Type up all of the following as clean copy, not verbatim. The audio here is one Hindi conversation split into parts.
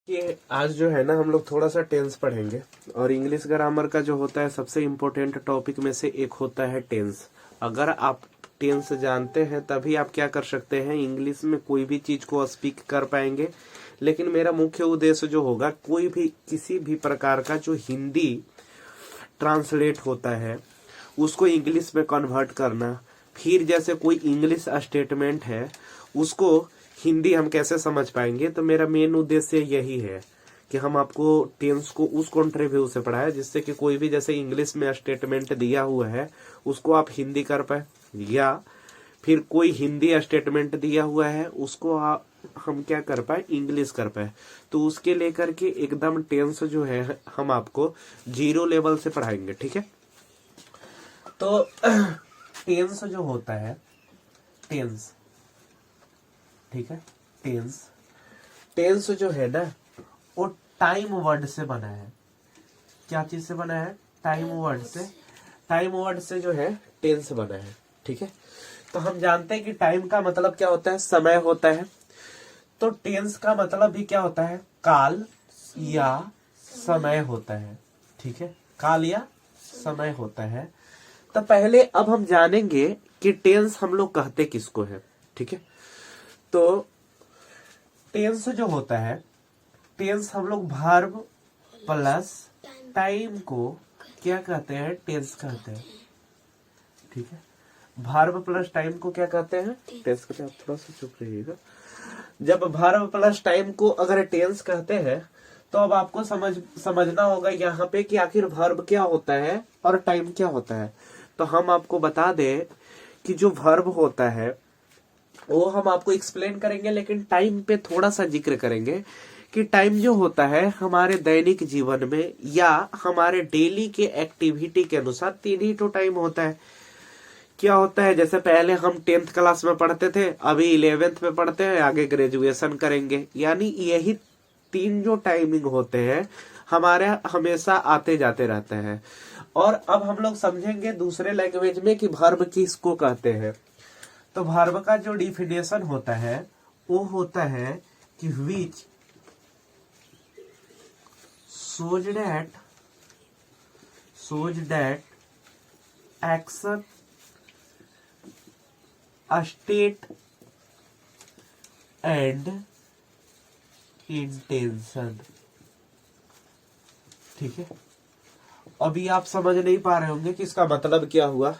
कि आज जो है ना हम लोग थोड़ा सा टेंस पढ़ेंगे। और इंग्लिश ग्रामर का जो होता है सबसे इम्पोर्टेंट टॉपिक में से एक होता है टेंस। अगर आप टेंस जानते हैं तभी आप क्या कर सकते हैं, इंग्लिश में कोई भी चीज को स्पीक कर पाएंगे। लेकिन मेरा मुख्य उद्देश्य जो होगा, कोई भी किसी भी प्रकार का जो हिंदी ट्रांसलेट होता है उसको इंग्लिश में कन्वर्ट करना, फिर जैसे कोई इंग्लिश स्टेटमेंट है उसको हिंदी हम कैसे समझ पाएंगे। तो मेरा मेन उद्देश्य यही है कि हम आपको टेंस को उस कॉन्ट्रीब्यू से पढ़ाए जिससे कि कोई भी जैसे इंग्लिश में स्टेटमेंट दिया हुआ है उसको आप हिंदी कर पाए, या फिर कोई हिंदी स्टेटमेंट दिया हुआ है उसको हम क्या कर पाए, इंग्लिश कर पाए। तो उसके लेकर के एकदम टेंस जो है हम आपको 0 लेवल से पढ़ाएंगे, ठीक है। तो टेंस जो होता है, टेंस, ठीक है, टेंस जो है ना वो टाइम वर्ड से बना है। क्या चीज से बना है? टाइम वर्ड से। टाइम वर्ड से जो है टेंस बना है, ठीक है। तो हम जानते हैं कि टाइम का मतलब क्या होता है, समय होता है। तो टेंस का मतलब भी क्या होता है, काल या समय होता है, ठीक है, काल या समय होता है। तो पहले अब हम जानेंगे कि टेंस हम लोग कहते किसको है, ठीक है। तो टेंस जो होता है, टेंस हम लोग वर्ब प्लस टाइम को क्या कहते हैं, टेंस कहते हैं, ठीक है। वर्ब प्लस टाइम को क्या कहते हैं, टेंस कहते हैं। आप थोड़ा सा चुप रहिएगा। जब वर्ब प्लस टाइम को अगर टेंस कहते हैं तो अब आपको समझना होगा यहाँ पे कि आखिर वर्ब क्या होता है और टाइम क्या होता है। तो हम आपको बता दें कि जो वर्ब होता है वो हम आपको एक्सप्लेन करेंगे, लेकिन टाइम पे थोड़ा सा जिक्र करेंगे कि टाइम जो होता है हमारे दैनिक जीवन में या हमारे डेली के एक्टिविटी के अनुसार 3 ही तो टाइम होता है। क्या होता है, जैसे पहले हम 10th क्लास में पढ़ते थे, अभी 11th में पढ़ते हैं, आगे ग्रेजुएशन करेंगे। यानी यही 3 जो टाइमिंग होते हैं हमारे हमेशा आते जाते रहते हैं। और अब हम लोग समझेंगे दूसरे लैंग्वेज में कि वर्ब किसको कहते हैं। तो वर्ब का जो डिफिनेशन होता है वो होता है कि विच shows that action, state and intention, ठीक है। अभी आप समझ नहीं पा रहे होंगे कि इसका मतलब क्या हुआ,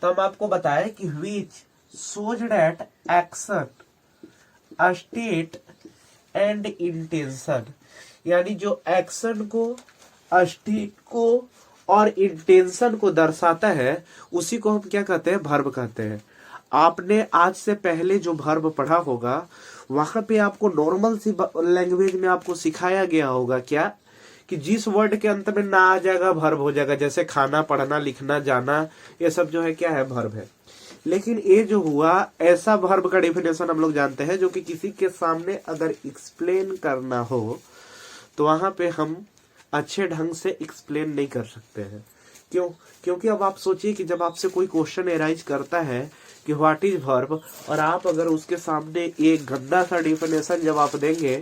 तो हम आपको बताएं कि which shows that action, state and intention, यानी जो एक्शन को, स्टेट को और इंटेंशन को दर्शाता है उसी को हम क्या कहते हैं, वर्ब कहते हैं। आपने आज से पहले जो वर्ब पढ़ा होगा वहां पे आपको नॉर्मल सी लैंग्वेज में आपको सिखाया गया होगा क्या, कि जिस वर्ड के अंत में ना आ जाएगा वर्ब हो जाएगा। जैसे खाना, पढ़ना, लिखना, जाना, ये सब जो है क्या है, वर्ब है। लेकिन ये जो हुआ, ऐसा वर्ब का डेफिनेशन हम लोग जानते हैं जो कि किसी के सामने अगर एक्सप्लेन करना हो तो वहां पे हम अच्छे ढंग से एक्सप्लेन नहीं कर सकते हैं। क्यों? क्योंकि अब आप सोचिए कि जब आपसे कोई क्वेश्चन एराइज करता है कि व्हाट इज वर्ब, और आप अगर उसके सामने एक गंदा सा डिफिनेशन जब आप देंगे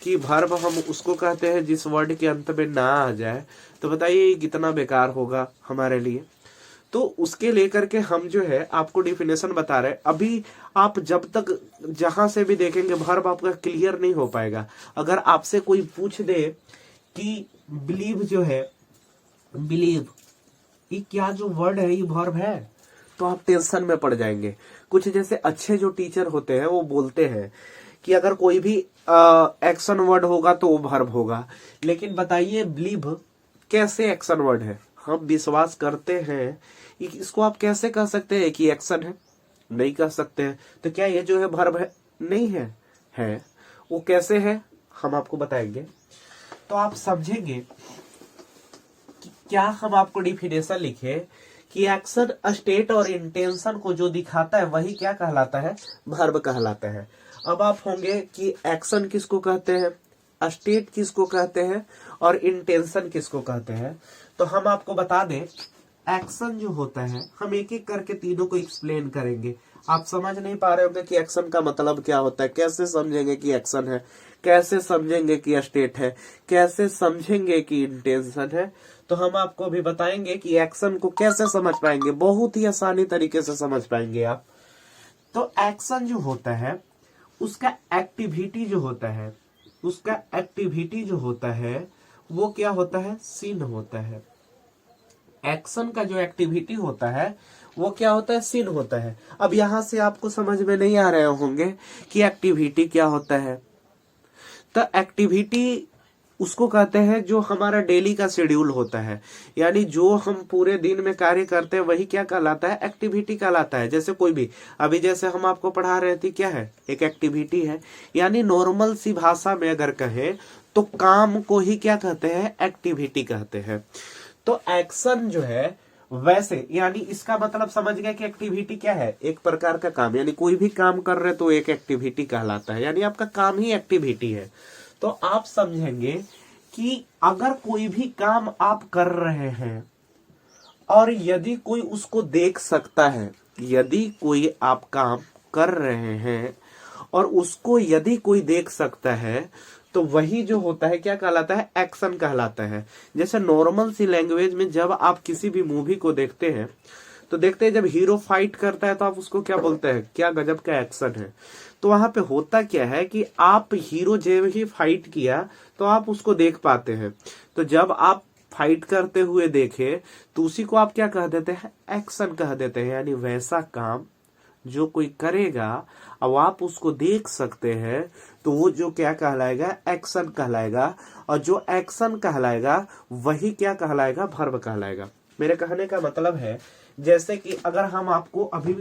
कि वर्ब हम उसको कहते हैं जिस वर्ड के अंत में ना आ जाए, तो बताइए कितना बेकार होगा हमारे लिए। तो उसके लेकर के हम जो है आपको डिफिनेशन बता रहे हैं। अभी आप जब तक जहां से भी देखेंगे वर्ब आपका क्लियर नहीं हो पाएगा। अगर आपसे कोई पूछ दे कि बिलीव जो है, बिलीव ये क्या जो वर्ड है, ये वर्ब है, तो आप टेंशन में पड़ जाएंगे। कुछ जैसे अच्छे जो टीचर होते हैं वो बोलते हैं कि अगर कोई भी एक्शन वर्ड होगा तो वो वर्ब होगा। लेकिन बताइए बिलीव कैसे एक्शन वर्ड है? हम विश्वास करते हैं, इसको आप कैसे कह सकते हैं कि एक्शन है? नहीं कह सकते हैं। तो क्या ये जो है वर्ब है? नहीं है। है वो कैसे है, हम आपको बताएंगे। तो आप समझेंगे कि क्या हम आपको डिफिनेशन लिखे कि एक्शन, स्टेट और इंटेंशन को जो दिखाता है वही क्या कहलाता है, वर्ब कहलाता है। अब आप होंगे कि एक्शन किसको कहते हैं, स्टेट किसको कहते हैं और इंटेंशन किसको कहते हैं। तो हम आपको बता दें, एक्शन जो होता है, हम एक एक करके तीनों को एक्सप्लेन करेंगे। आप समझ नहीं पा रहे होंगे कि एक्शन का मतलब क्या होता है, कैसे समझेंगे कि एक्शन है, कैसे समझेंगे कि स्टेट है, कैसे समझेंगे कि इंटेंशन है। तो हम आपको अभी बताएंगे कि एक्शन को कैसे समझ पाएंगे, बहुत ही आसानी तरीके से समझ पाएंगे आप। तो एक्शन जो होता है उसका एक्टिविटी जो होता है, उसका एक्टिविटी जो होता है वो क्या होता है, सीन होता है। एक्शन का जो एक्टिविटी होता है वो क्या होता है, सीन होता है। अब यहां से आपको समझ में नहीं आ रहे होंगे कि एक्टिविटी क्या होता है। तो एक्टिविटी उसको कहते हैं जो हमारा डेली का शेड्यूल होता है, यानी जो हम पूरे दिन में कार्य करते हैं वही क्या कहलाता है, एक्टिविटी कहलाता है। जैसे कोई भी, अभी जैसे हम आपको पढ़ा रहे थे, क्या है, एक एक्टिविटी है। यानी नॉर्मल सी भाषा में अगर कहें तो काम को ही क्या कहते हैं, एक्टिविटी कहते हैं। तो एक्शन जो है वैसे, यानी इसका मतलब समझ गए कि एक्टिविटी क्या है, एक प्रकार का काम। यानी कोई भी काम कर रहे तो एक एक्टिविटी कहलाता है, यानी आपका काम ही एक्टिविटी है। तो आप समझेंगे कि अगर कोई भी काम आप कर रहे हैं और यदि कोई उसको देख सकता है, यदि कोई आप काम कर रहे हैं और उसको यदि कोई देख सकता है तो वही जो होता है क्या कहलाता है, एक्शन कहलाता है। जैसे नॉर्मल सी लैंग्वेज में जब आप किसी भी मूवी को देखते हैं तो देखते हैं जब हीरो फाइट करता है तो आप उसको क्या बोलते हैं, क्या गजब का एक्शन है। तो वहां पे होता क्या है कि आप हीरो जब ही फाइट किया तो आप उसको देख पाते हैं। तो जब आप फाइट करते हुए देखे तो उसी को आप क्या कह देते हैं, एक्शन कह देते हैं। यानी वैसा काम जो कोई करेगा अब आप उसको देख सकते हैं तो वो जो क्या कहलाएगा, एक्शन कहलाएगा। और जो एक्शन कहलाएगा वही क्या कहलाएगा, वर्ब कहलाएगा। मेरे कहने का मतलब है जैसे कि अगर हम आपको अभी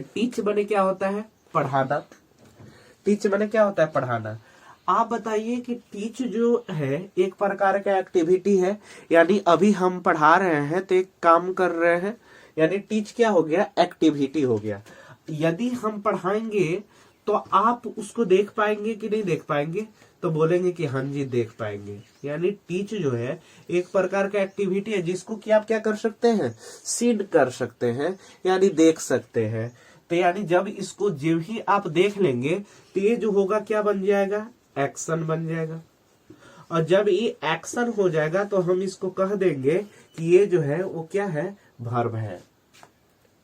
टीच बने क्या होता है, पढ़ाना। टीच बने क्या होता है, पढ़ाना। आप बताइए कि टीच जो है एक प्रकार का एक्टिविटी है, यानी अभी हम पढ़ा रहे हैं तो एक काम कर रहे हैं, यानी टीच क्या हो गया, एक्टिविटी हो गया। यदि हम पढ़ाएंगे तो आप उसको देख पाएंगे कि नहीं देख पाएंगे, तो बोलेंगे कि हाँ जी देख पाएंगे। यानी टीच जो है एक प्रकार का एक्टिविटी है जिसको कि आप क्या कर सकते हैं, सीड कर सकते हैं, यानी देख सकते हैं। तो यानी जब इसको जब ही आप देख लेंगे तो ये जो होगा क्या बन जाएगा, एक्शन बन जाएगा। और जब ये एक्शन हो जाएगा तो हम इसको कह देंगे कि ये जो है वो क्या है, वर्ब है।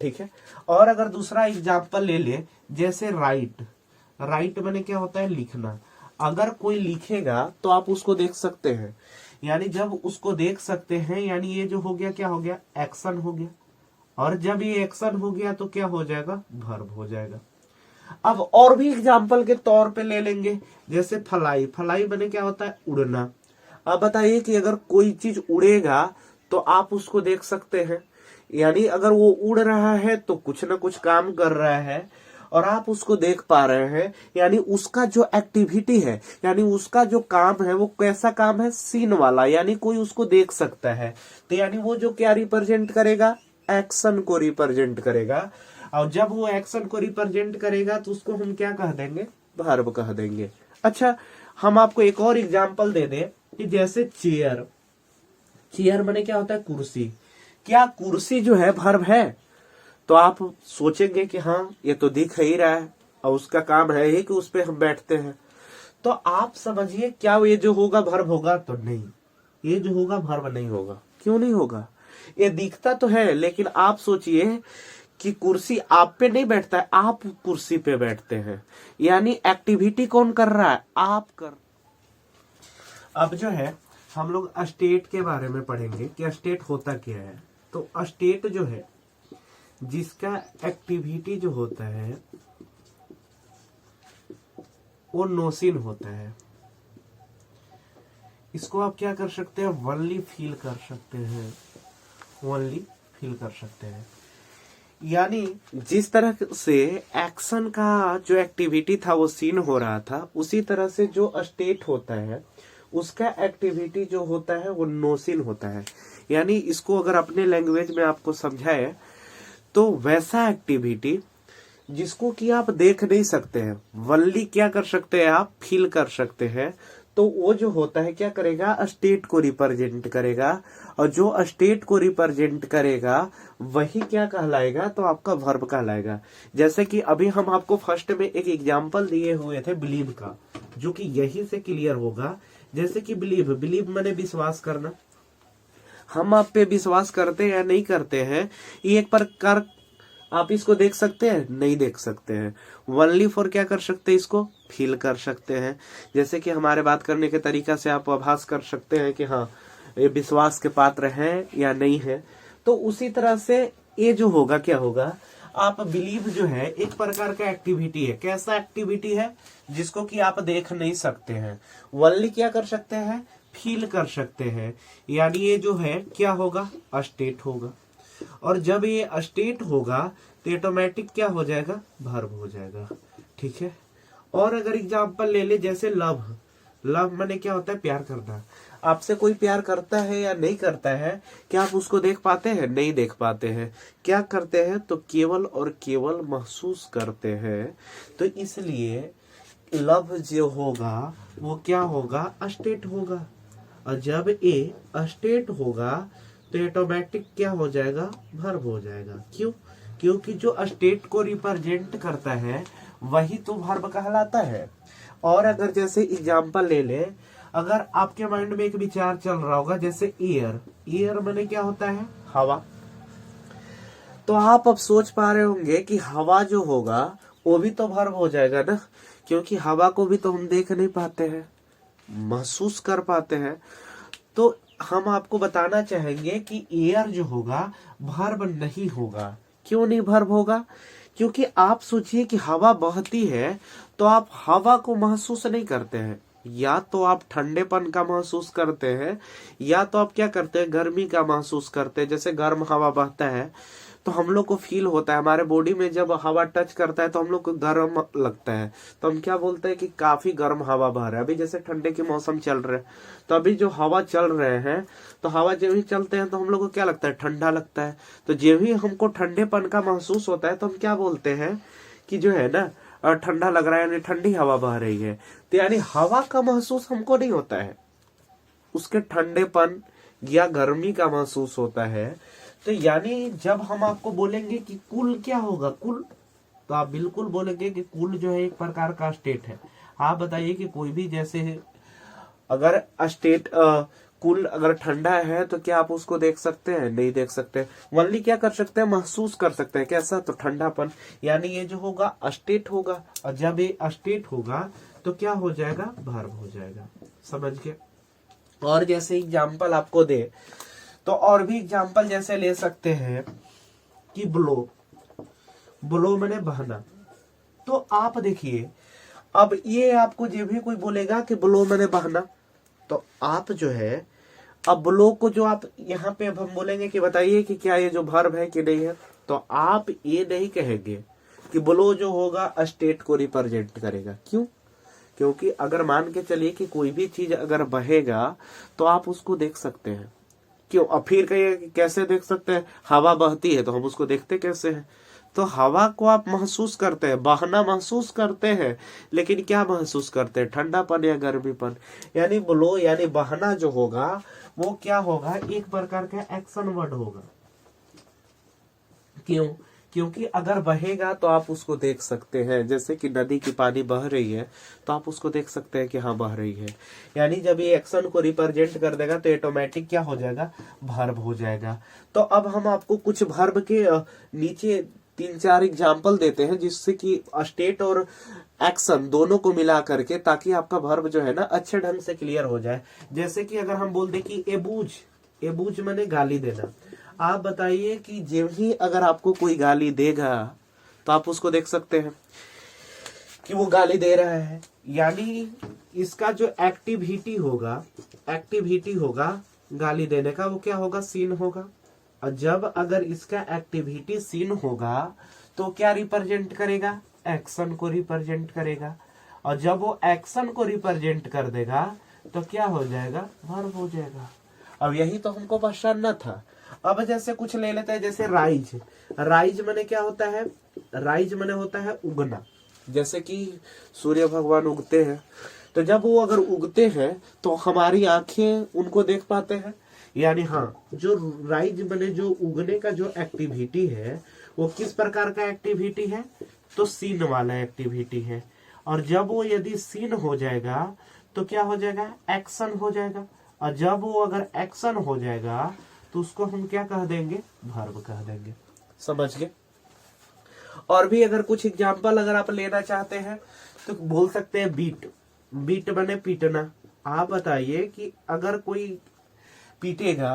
ठीक है। और अगर दूसरा एग्जाम्पल ले ले, जैसे राइट। राइट माने क्या होता है, लिखना। अगर कोई लिखेगा तो आप उसको देख सकते हैं, यानी जब उसको देख सकते हैं यानी ये जो हो गया क्या हो गया, एक्शन हो गया। और जब ये एक्शन हो गया तो क्या हो जाएगा, वर्ब हो जाएगा। अब और भी एग्जाम्पल के तौर पे ले लेंगे, जैसे फलाई। फलाई माने क्या होता है, उड़ना। अब बताइए कि अगर कोई चीज उड़ेगा तो आप उसको देख सकते हैं, यानी अगर वो उड़ रहा है तो कुछ ना कुछ काम कर रहा है और आप उसको देख पा रहे हैं, यानी उसका जो एक्टिविटी है, यानी उसका जो काम है वो कैसा काम है, सीन वाला, यानी कोई उसको देख सकता है। तो यानी वो जो क्या रिप्रेजेंट करेगा, एक्शन को रिप्रेजेंट करेगा। और जब वो एक्शन को रिप्रेजेंट करेगा तो उसको हम क्या कह देंगे, वर्ब कह देंगे। अच्छा, हम आपको एक और एग्जांपल दे दें कि जैसे चेयर। चेयर माने क्या होता है, कुर्सी। क्या कुर्सी जो है वर्ब है? तो आप सोचेंगे कि हाँ ये तो दिख ही रहा है और उसका काम है ही कि उस पे हम बैठते हैं। तो आप समझिए क्या ये जो होगा वर्ब होगा, तो नहीं, ये जो होगा वर्ब नहीं होगा। क्यों नहीं होगा, ये दिखता तो है लेकिन आप सोचिए कि कुर्सी आप पे नहीं बैठता है, आप कुर्सी पे बैठते हैं, यानी एक्टिविटी कौन कर रहा है, आप कर। अब जो है हम लोग स्टेट के बारे में पढ़ेंगे कि स्टेट होता क्या है। तो स्टेट जो है जिसका एक्टिविटी जो होता है वो नोसिन होता है। इसको आप क्या कर सकते हैं, वनली फील कर सकते हैं, वनली फील कर सकते हैं। यानी जिस तरह से एक्शन का जो एक्टिविटी था वो सीन हो रहा था, उसी तरह से जो स्टेट होता है उसका एक्टिविटी जो होता है वो नोसिन होता है। यानी इसको अगर अपने लैंग्वेज में आपको समझाए तो वैसा एक्टिविटी जिसको कि आप देख नहीं सकते हैं, वनली क्या कर सकते हैं, आप फील कर सकते हैं, तो वो जो होता है क्या करेगा, स्टेट को रिप्रेजेंट करेगा, और जो स्टेट को रिप्रेजेंट करेगा वही क्या कहलाएगा, तो आपका वर्ब कहलाएगा। जैसे कि अभी हम आपको फर्स्ट में एक एग्जांपल दिए हुए थे बिलीव का, जो कि यही से क्लियर होगा। जैसे कि बिलीव माने विश्वास करना। हम आप पे विश्वास करते हैं या नहीं करते हैं, ये एक प्रकार आप इसको देख सकते हैं, नहीं देख सकते हैं। ओनली फॉर क्या कर सकते हैं, इसको फील कर सकते हैं। जैसे कि हमारे बात करने के तरीका से आप आभास कर सकते हैं कि हाँ ये विश्वास के पात्र हैं या नहीं है। तो उसी तरह से ये जो होगा क्या होगा, आप बिलीव जो है एक प्रकार का एक्टिविटी है। कैसा एक्टिविटी है, जिसको कि आप देख नहीं सकते हैं, ओनली क्या कर सकते हैं, फील कर सकते हैं। यानी ये जो है क्या होगा, स्टेट होगा। और जब ये स्टेट होगा तो ऑटोमेटिक क्या हो जाएगा, वर्ब हो जाएगा। ठीक है। और अगर एग्जांपल ले ले, जैसे लव माने क्या होता है, प्यार करना। आपसे कोई प्यार करता है या नहीं करता है, क्या आप उसको देख पाते हैं, नहीं देख पाते हैं। क्या करते हैं, तो केवल और केवल महसूस करते हैं। तो इसलिए लव जो होगा वो क्या होगा, स्टेट होगा। और जब ये स्टेट होगा तो ऑटोमेटिक क्या हो जाएगा, वर्ब हो जाएगा। क्यों, क्योंकि जो स्टेट को रिप्रेजेंट करता है वही तो वर्ब कहलाता है। और अगर जैसे एग्जांपल ले ले, अगर आपके माइंड में एक विचार चल रहा होगा, जैसे एयर माने क्या होता है, हवा। तो आप अब सोच पा रहे होंगे कि हवा जो होगा वो भी तो वर्ब हो जाएगा ना, क्योंकि हवा को भी तो हम देख नहीं पाते हैं, महसूस कर पाते हैं। तो हम आपको बताना चाहेंगे कि एयर जो होगा वर्ब नहीं होगा। क्यों नहीं वर्ब होगा, क्योंकि आप सोचिए कि हवा बहती है तो आप हवा को महसूस नहीं करते हैं, या तो आप ठंडेपन का महसूस करते हैं, या तो आप क्या करते हैं, गर्मी का महसूस करते हैं। जैसे गर्म हवा बहता है तो हम लोग को फील होता है, हमारे बॉडी में जब हवा टच करता है तो हम लोग को गर्म लगता है, तो हम क्या बोलते हैं कि काफी गर्म हवा बह रहा है। अभी जैसे ठंडे के मौसम चल रहे हैं, तो अभी जो हवा चल रहे हैं, तो हवा जब भी चलते हैं तो हम लोग को क्या लगता है, ठंडा लगता है। तो जब भी हमको ठंडेपन का महसूस होता है तो हम क्या बोलते हैं कि जो है ना ठंडा लग रहा है, यानी ठंडी हवा बह रही है। तो यानी हवा का महसूस हमको नहीं होता है, उसके ठंडेपन या गर्मी का महसूस होता है। तो यानी जब हम आपको बोलेंगे कि कूल क्या होगा, कूल, तो आप बिल्कुल बोलेंगे कि कूल जो है एक प्रकार का स्टेट है। आप बताइए कि कोई भी जैसे अगर स्टेट कूल अगर ठंडा है तो क्या आप उसको देख सकते हैं, नहीं देख सकते। ओनली क्या कर सकते हैं, महसूस कर सकते हैं। कैसा, तो ठंडापन। यानी ये जो होगा स्टेट होगा, और जब ये स्टेट होगा तो क्या हो जाएगा, वर्ब हो जाएगा। समझ गए। और जैसे एग्जांपल आपको दे तो और भी एग्जांपल जैसे ले सकते हैं कि ब्लो मैंने बहना। तो आप देखिए, अब ये आपको जब भी कोई बोलेगा कि ब्लो मैंने बहना, तो आप जो है अब ब्लो को जो आप यहाँ पे अब हम बोलेंगे कि बताइए कि क्या ये जो वर्ब है कि नहीं है, तो आप ये नहीं कहेंगे कि ब्लो जो होगा स्टेट को रिप्रेजेंट करेगा। क्यों, क्योंकि अगर मान के चलिए कि कोई भी चीज अगर बहेगा तो आप उसको देख सकते हैं। क्यों, अब फिर कहिए कैसे देख सकते हैं, हवा बहती है तो हम उसको देखते कैसे हैं। तो हवा को आप महसूस करते हैं, बहना महसूस करते हैं, लेकिन क्या महसूस करते हैं, ठंडापन या गर्मीपन। यानी ब्लो यानी बहना जो होगा वो क्या होगा, एक प्रकार का एक्शन वर्ड होगा। क्यों, क्योंकि अगर बहेगा तो आप उसको देख सकते हैं। जैसे कि नदी की पानी बह रही है तो आप उसको देख सकते हैं कि हाँ बह रही है। यानी जब ये एक्शन को रिप्रेजेंट कर देगा तो ऑटोमेटिक क्या हो जाएगा, वर्ब हो जाएगा। तो अब हम आपको कुछ वर्ब के नीचे 3-4 एग्जाम्पल देते हैं, जिससे कि स्टेट और एक्शन दोनों को मिला करके, ताकि आपका वर्ब जो है ना अच्छे ढंग से क्लियर हो जाए। जैसे कि अगर हम बोल दे कि एबूज मैंने गाली देना। आप बताइए कि जब ही अगर आपको कोई गाली देगा तो आप उसको देख सकते हैं कि वो गाली दे रहा है। यानी इसका जो एक्टिविटी होगा गाली देने का, वो क्या होगा, सीन होगा। और जब अगर इसका एक्टिविटी सीन होगा तो क्या रिप्रेजेंट करेगा, एक्शन को रिप्रेजेंट करेगा। और जब वो एक्शन को रिप्रेजेंट कर देगा तो क्या हो जाएगा, वर्ब हो जाएगा। अब यही तो हमको पहचानना था। अब जैसे कुछ ले लेते हैं, जैसे राइज माने क्या होता है, राइज माने होता है उगना। जैसे कि सूर्य भगवान उगते हैं तो जब वो अगर उगते हैं तो हमारी आंखें उनको देख पाते हैं, यानी हाँ, जो राइज बने जो उगने का जो एक्टिविटी है वो किस प्रकार का एक्टिविटी है, तो सीन वाला एक्टिविटी है। और जब वो यदि सीन हो जाएगा तो क्या हो जाएगा, एक्शन हो जाएगा। और जब वो अगर एक्शन हो जाएगा तो उसको हम क्या कह देंगे, वर्ब कह देंगे। समझ गए। और भी अगर कुछ एग्जांपल अगर आप लेना चाहते हैं तो बोल सकते हैं बीट। बीट बने पीटना। आप बताइए कि अगर कोई पीटेगा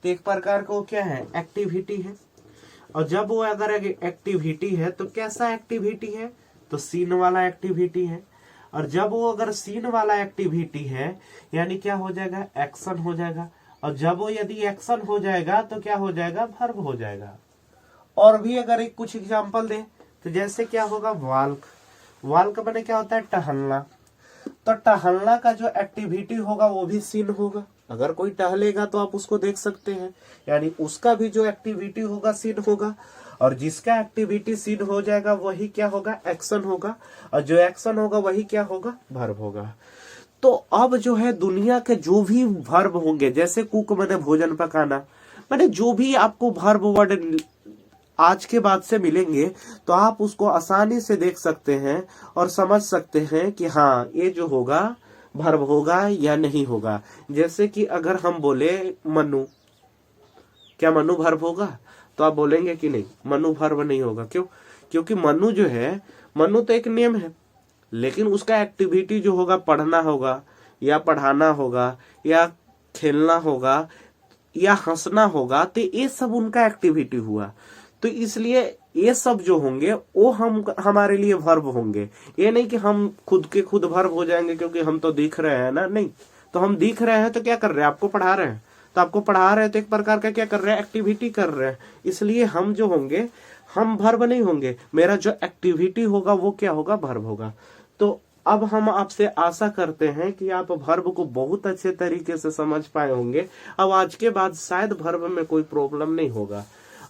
तो एक प्रकार का वो क्या है, एक्टिविटी है। और जब वो अगर एक्टिविटी है तो कैसा एक्टिविटी है, तो सीन वाला एक्टिविटी है। और जब वो अगर सीन वाला एक्टिविटी है यानी क्या हो जाएगा, एक्शन हो जाएगा। और जब वो यदि एक्शन हो जाएगा तो क्या हो जाएगा, वर्ब हो जाएगा। और भी अगर एक कुछ एग्जांपल दे तो जैसे क्या होगा, वाल्क। वाल्क बने क्या होता है, टहलना। तो टहलना का जो एक्टिविटी होगा वो भी सीन होगा। अगर कोई टहलेगा तो आप उसको देख सकते हैं, यानी उसका भी जो एक्टिविटी होगा सीन होगा। और जिसका एक्टिविटी सीन हो जाएगा वही क्या होगा, एक्शन होगा। और जो एक्शन होगा वही क्या होगा, वर्ब होगा। तो अब जो है दुनिया के जो भी वर्ब होंगे, जैसे कुक मैंने भोजन पकाना, मैंने जो भी आपको वर्ब वर्ड आज के बाद से मिलेंगे तो आप उसको आसानी से देख सकते हैं और समझ सकते हैं कि हाँ ये जो होगा वर्ब होगा या नहीं होगा। जैसे कि अगर हम बोले मनु, क्या मनु वर्ब होगा, तो आप बोलेंगे कि नहीं, मनु वर्ब नहीं होगा। क्यों, क्योंकि मनु जो है, मनु तो एक नेम है, लेकिन उसका एक्टिविटी जो होगा पढ़ना होगा या पढ़ाना होगा या खेलना होगा या हंसना होगा, तो ये सब उनका एक्टिविटी हुआ। तो इसलिए ये सब जो होंगे वो हमारे लिए वर्ब होंगे। ये नहीं कि हम खुद के खुद वर्ब हो जाएंगे क्योंकि हम तो दिख रहे हैं ना, नहीं। तो हम दिख रहे हैं तो क्या कर रहे हैं, आपको पढ़ा रहे हैं। तो आपको पढ़ा रहे हैं तो एक प्रकार का क्या कर रहे हैं, एक्टिविटी कर रहे हैं। इसलिए हम जो होंगे हम वर्ब नहीं होंगे, मेरा जो एक्टिविटी होगा वो क्या होगा, वर्ब होगा। तो अब हम आपसे आशा करते हैं कि आप वर्ब को बहुत अच्छे तरीके से समझ पाए होंगे। अब आज के बाद शायद वर्ब में कोई प्रॉब्लम नहीं होगा।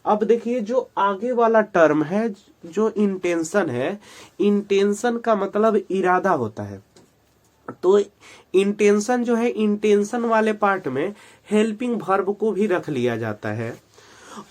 अब देखिए जो आगे वाला टर्म है, जो इंटेंशन है, इंटेंशन का मतलब इरादा होता है। तो इंटेंशन जो है, इंटेंशन वाले पार्ट में हेल्पिंग वर्ब को भी रख लिया जाता है।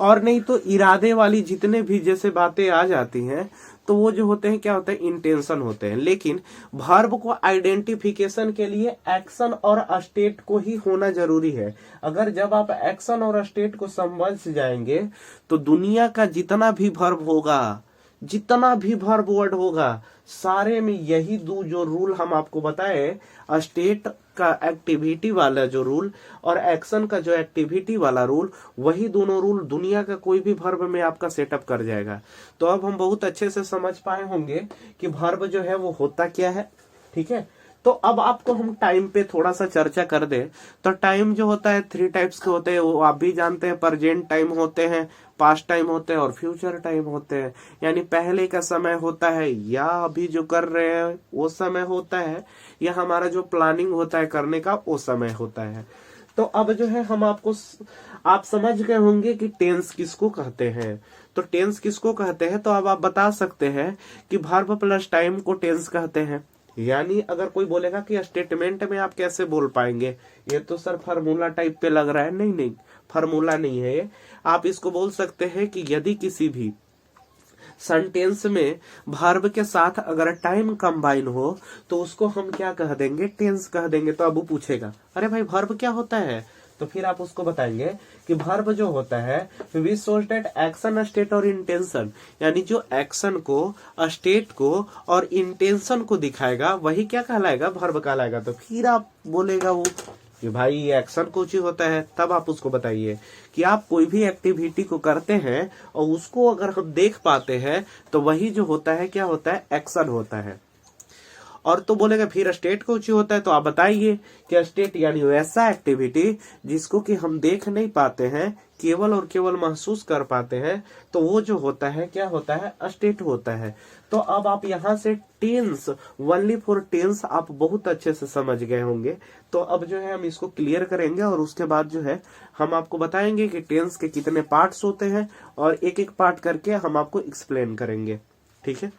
और नहीं तो इरादे वाली जितने भी जैसे बातें आ जाती हैं तो वो जो होते हैं क्या होते हैं, इंटेंशन होते हैं। लेकिन वर्ब को आइडेंटिफिकेशन के लिए एक्शन और स्टेट को ही होना जरूरी है। अगर जब आप एक्शन और स्टेट को समझ जाएंगे तो दुनिया का जितना भी वर्ब होगा, जितना भी वर्ब वर्ड होगा, सारे में यही दो जो रूल हम आपको बताए, स्टेट का एक्टिविटी वाला जो रूल और एक्शन का जो एक्टिविटी वाला रूल, वही दोनों रूल दुनिया का कोई भी वर्ब में आपका सेटअप कर जाएगा। तो अब हम बहुत अच्छे से समझ पाए होंगे कि वर्ब जो है वो होता क्या है। ठीक है, तो अब आपको हम टाइम पे थोड़ा सा चर्चा कर दे। तो टाइम जो होता है 3 टाइप्स के होते हैं, वो आप भी जानते हैं। प्रेजेंट टाइम होते हैं, पास्ट टाइम होते हैं और फ्यूचर टाइम होते हैं। यानी पहले का समय होता है या अभी जो कर रहे हैं वो समय होता है, या हमारा जो प्लानिंग होता है करने का वो समय होता है। तो अब जो है हम आपको, आप समझ गए होंगे कि टेंस किसको कहते हैं। तो टेंस किसको कहते हैं, तो अब आप बता सकते हैं कि वर्ब प्लस टाइम को टेंस कहते हैं। यानी अगर कोई बोलेगा कि स्टेटमेंट में आप कैसे बोल पाएंगे, ये तो सर फार्मूला टाइप पे लग रहा है। नहीं नहीं, फार्मूला नहीं है ये। आप इसको बोल सकते हैं कि यदि किसी भी सेंटेंस में वर्ब के साथ अगर टाइम कंबाइन हो तो उसको हम क्या कह देंगे, टेंस कह देंगे। तो अब वो पूछेगा अरे भाई वर्ब क्या होता है, तो फिर आप उसको बताएंगे कि वर्ब जो होता है V shows that action, state और इंटेंशन, यानी जो एक्शन को, स्टेट को और इंटेंशन को दिखाएगा वही क्या कहलाएगा, वर्ब कहलाएगा। तो फिर आप बोलेगा वो कि भाई ये एक्शन कुछ ही होता है। तब आप उसको बताइए कि आप कोई भी एक्टिविटी को करते हैं और उसको अगर हम देख पाते हैं तो वही जो होता है क्या होता है, एक्शन होता है। और तो बोलेगा फिर स्टेट कुछ ही होता है, तो आप बताइए कि स्टेट यानी वैसा एक्टिविटी जिसको कि हम देख नहीं पाते हैं, केवल और केवल महसूस कर पाते हैं, तो वो जो होता है क्या होता है, स्टेट होता है। तो अब आप यहाँ से टेंस, ओनली फॉर टेंस आप बहुत अच्छे से समझ गए होंगे। तो अब जो है हम इसको क्लियर करेंगे और उसके बाद जो है हम आपको बताएंगे कि टेंस के कितने पार्ट्स होते हैं और एक एक पार्ट करके हम आपको एक्सप्लेन करेंगे। ठीक है।